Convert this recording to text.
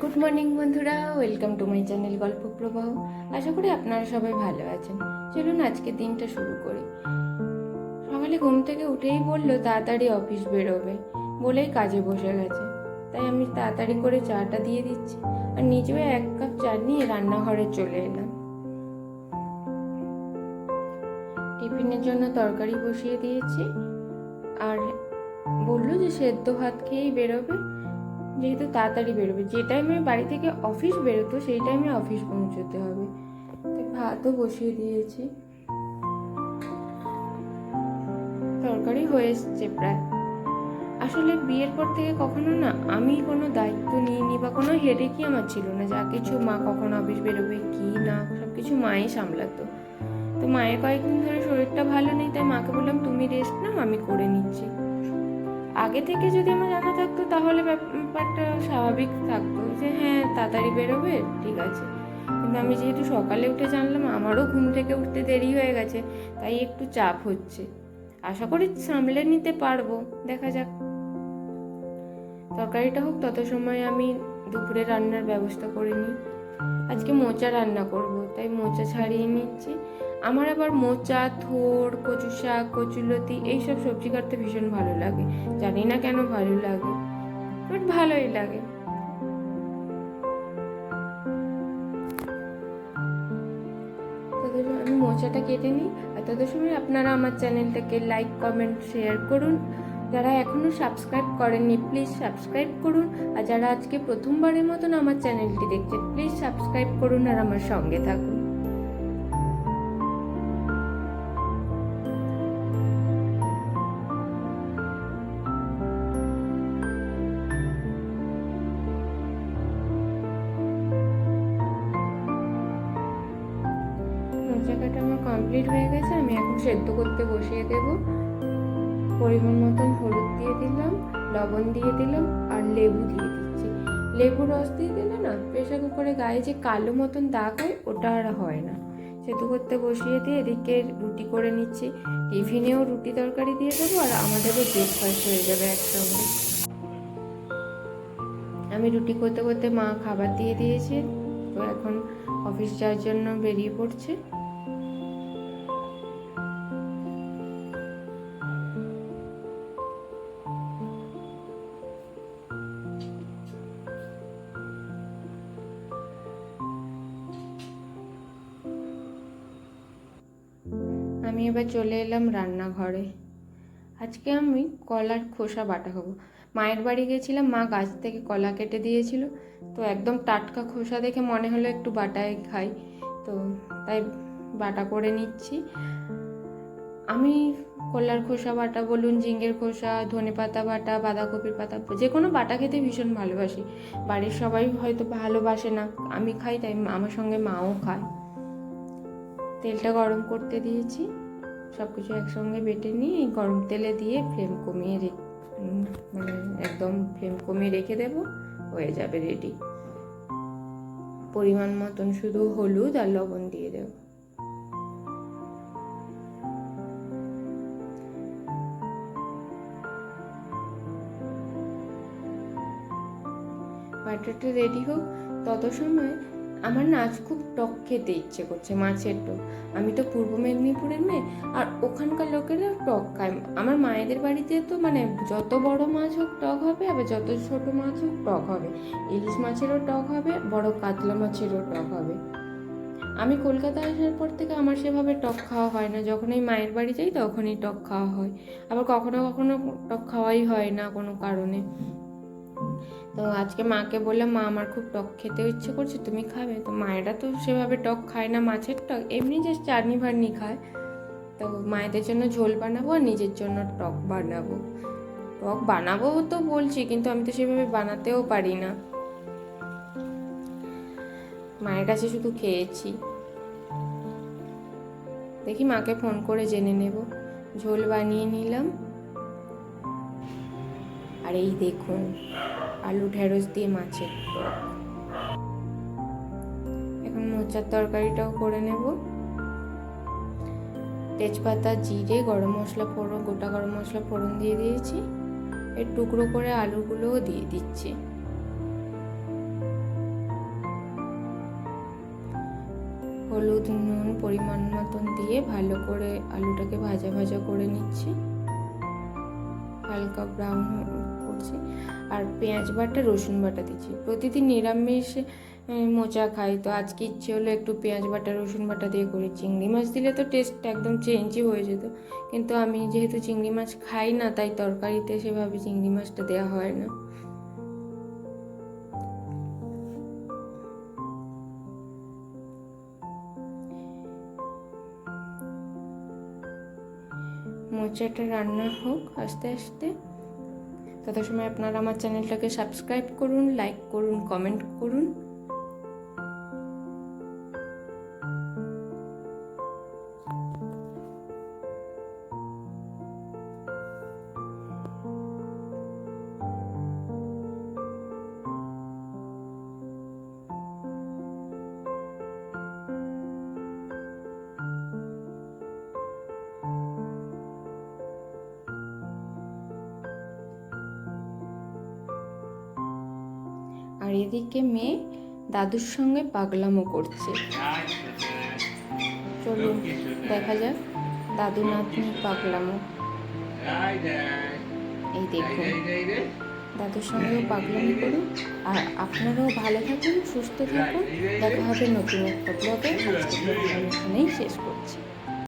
Good morning বন্ধুরা, welcome to my channel গল্প প্রবাহ। আশা করি আপনারা সবাই ভালো আছেন। চলুন আজকে দিনটা শুরু করি। সকালে ঘুম থেকে উঠেই বলল তাড়াতাড়ি অফিস বেরোবে, বলেই কাজে বসে গেছে। তাই আমি তাড়াতাড়ি করে চাটা দিয়ে দিচ্ছি আর নিজেও 1 কাপ চা নিয়ে রান্নাঘরে চলে এলাম। টিফিনের জন্য তরকারি বসিয়ে দিয়েছি আর বললো যে সেদ্ধ ভাত খেয়েই বেরোবে, যেহেতু তাড়াতাড়ি বেরোবে। যে টাইমে বাড়ি থেকে অফিস বেরোতো সেই টাইমে অফিস পৌঁছতে হবে, তাই ভাতও বসিয়ে দিয়েছি। তরকারি হয়ে এসছে প্রায়। আসলে বিয়ের পর থেকে কখনো না আমি কোনো দায়িত্ব নিইনি বা কোনো হেডেকই আমার ছিল না। যা কিছু মা কখন অফিস বেরোবে কি না সব কিছু মাই সামলাতো। তো মায়ের কয়েকদিন ধরে শরীরটা ভালো নেই, তাই মাকে বললাম তুমি রেস্ট নাও, আমি করে নিচ্ছি। আগে থেকে যদি আমার জানা থাকতো তাহলে ব্যাপারটা স্বাভাবিক থাকতো যে হ্যাঁ তাড়াতাড়ি বেরোবে, ঠিক আছে। কিন্তু আমি যেহেতু সকালে উঠে জানলাম আমারও ঘুম থেকে উঠতে দেরি হয়ে গেছে, তাই একটু চাপ হচ্ছে। আশা করি সামলে নিতে পারবো, দেখা যাক। তরকারিটা হোক তত সময় আমি দুপুরে রান্নার ব্যবস্থা করে নিই। আজকে মোচা রান্না করব, তাই মোচা ছাড়িয়ে নিচ্ছি। আমার আবার মোচা, থোড়, কচু শাক, কচুলতি এইসব সবজি কাটতে ভীষণ ভালো লাগে। জানি না কেন ভালো লাগে, বাট ভালোই লাগে। আমি মোচাটা কেটে নিই আর তত সময় আপনারা আমার চ্যানেলটাকে লাইক, কমেন্ট, শেয়ার করুন। যারা এখনো সাবস্ক্রাইব করেননি প্লিজ সাবস্ক্রাইব করুন, আর যারা আজকে প্রথমবারের মতন আমার চ্যানেলটি দেখছেন প্লিজ সাবস্ক্রাইব করুন আর আমার সঙ্গে থাকুন। মোচা কাটা আমার কমপ্লিট হয়ে গেছে, আমি এখন সেদ্ধ করতে বসিয়ে দেব। পরিমাণ মতন হলুদ দিয়ে দিলাম, লবণ দিয়ে দিলাম আর লেবু দিয়ে দিচ্ছি। লেবু রস দিয়ে দিলে না প্রেশার কুকারে গায়ে যে কালো মতন দাগ হয় ওটা আর হয় না। সেদ্ধ করতে বসিয়ে দিয়ে এদিকে রুটি করে নিচ্ছি। টিফিনেও রুটি তরকারি দিয়ে দেবো আর আমাদেরও ব্রেকফাস্ট হয়ে যাবে একসঙ্গে। আমি রুটি করতে করতে মা খাবার দিয়ে দিয়েছে, তো এখন অফিস যাওয়ার জন্য বেরিয়ে পড়ছে। আমি এবার চলে এলাম রান্নাঘরে। আজকে আমি কলার খোসা বাটা খাবো। মায়ের বাড়ি গেছিলাম, মা গাছ থেকে কলা কেটে দিয়েছিল, তো একদম টাটকা খোসা দেখে মনে হলো একটু বাটায় খাই, তো তাই বাটা করে নিচ্ছি। আমি কলার খোসা বাটা বলুন, ঝিঙের খোসা, ধনেপাতা বাটা, বাঁধাকপির পাতা, যে কোনো বাটা খেতে ভীষণ ভালোবাসি। বাড়ির সবাই হয়তো ভালোবাসে না, আমি খাই, তাই আমার সঙ্গে মাও খায়। তেলটা গরম করতে দিয়েছি, সব কিছু একসঙ্গে বেটে নিয়ে এই গরম তেলে দিয়ে একদম ফ্লেম কমিয়ে রেখে দেবো, হয়ে যাবে রেডি। পরিমাণ মতন শুধু হলুদ আর লবণ দিয়ে দেব। বাটারটা রেডি হোক তত সময় আমার না আজ খুব টক খেতে ইচ্ছে করছে, মাছের টক। আমি তো পূর্ব মেদিনীপুরের মেয়ে, আর ওখানকার লোকেরা টক খায়। আমার মায়েদের বাড়িতে তো যত বড় মাছ হোক টক হবে, আবার যত ছোট মাছ হোক টক হবে। ইলিশ মাছেরও টক হবে, বড় কাতলা মাছেরও টক হবে। আমি কলকাতায় আসার পর থেকে আমার সেভাবে টক খাওয়া হয় না। যখন এই মায়ের বাড়ি যাই তখনই টক খাওয়া হয়, আবার কখনো কখনো টক খাওয়াই হয় না কোনো কারণে। তো আজকে মাকে বললাম মা আমার খুব টক খেতে ইচ্ছে করছে, তুমি খাবে? তো মায়েরা তো সেভাবে টক খায় না, মাছের টক এমনি জাস্ট চাটনি ফাটনি খায়। তো মায়েদের জন্য ঝোল বানাবো আর নিজের জন্য টক বানাবো। টক বানাবো তো বলছি, কিন্তু আমি তো সেভাবে বানাতেও পারি না। মায়ের কাছে শুধু খেয়েছি। দেখি মাকে ফোন করে জেনে নেব। ঝোল বানিয়ে নিলাম, আর এই দেখুন আলু ঢেঁড়স দিয়ে মাছের টক। এখন মোচার তরকারিটাও করে নেব। তেজপাতা, জিরে, গরম মশলা ফোড়ন, গোটা গরম মশলা ফোড়ন দিয়ে দিয়েছি। এর টুকরো করে আলুগুলোও দিয়ে দিচ্ছি। হলুদ নুন পরিমাণ মতন দিয়ে ভালো করে আলুটাকে ভাজা ভাজা করে নিচ্ছি, হালকা ব্রাউন করছি। আর পেঁয়াজ বাটা রসুন বাটা দিচ্ছি। প্রতিদিন নিরামিষ মোচা খাই, তো আজকে ইচ্ছে হলো একটু পেঁয়াজ বাটা রসুন বাটা দিয়ে করি। চিংড়ি মাছ দিলে তো টেস্ট একদম চেঞ্জই হয়ে যেত, কিন্তু আমি যেহেতু চিংড়ি মাছ খাই না তাই তরকারিতে সেভাবে চিংড়ি মাছটা দেওয়া হয় না। মোচাটা রান্না হোক আস্তে আস্তে, তত সময় আপনারা আমার চ্যানেলটাকে সাবস্ক্রাইব করুন, লাইক করুন, কমেন্ট করুন। আর এদিকে মেয়ে দাদুর সঙ্গে পাগলামো করছে। চলুন দেখা যাক দাদু নাতনি পাগলামো। এই দেখুন, দাদুর সঙ্গেও পাগলামো করুন। আর আপনারাও ভালো থাকুন, সুস্থ থাকুন। দেখা হবে নতুন একটা ব্লগে। আজকে ব্লগটা আমি এখানেই শেষ করছি।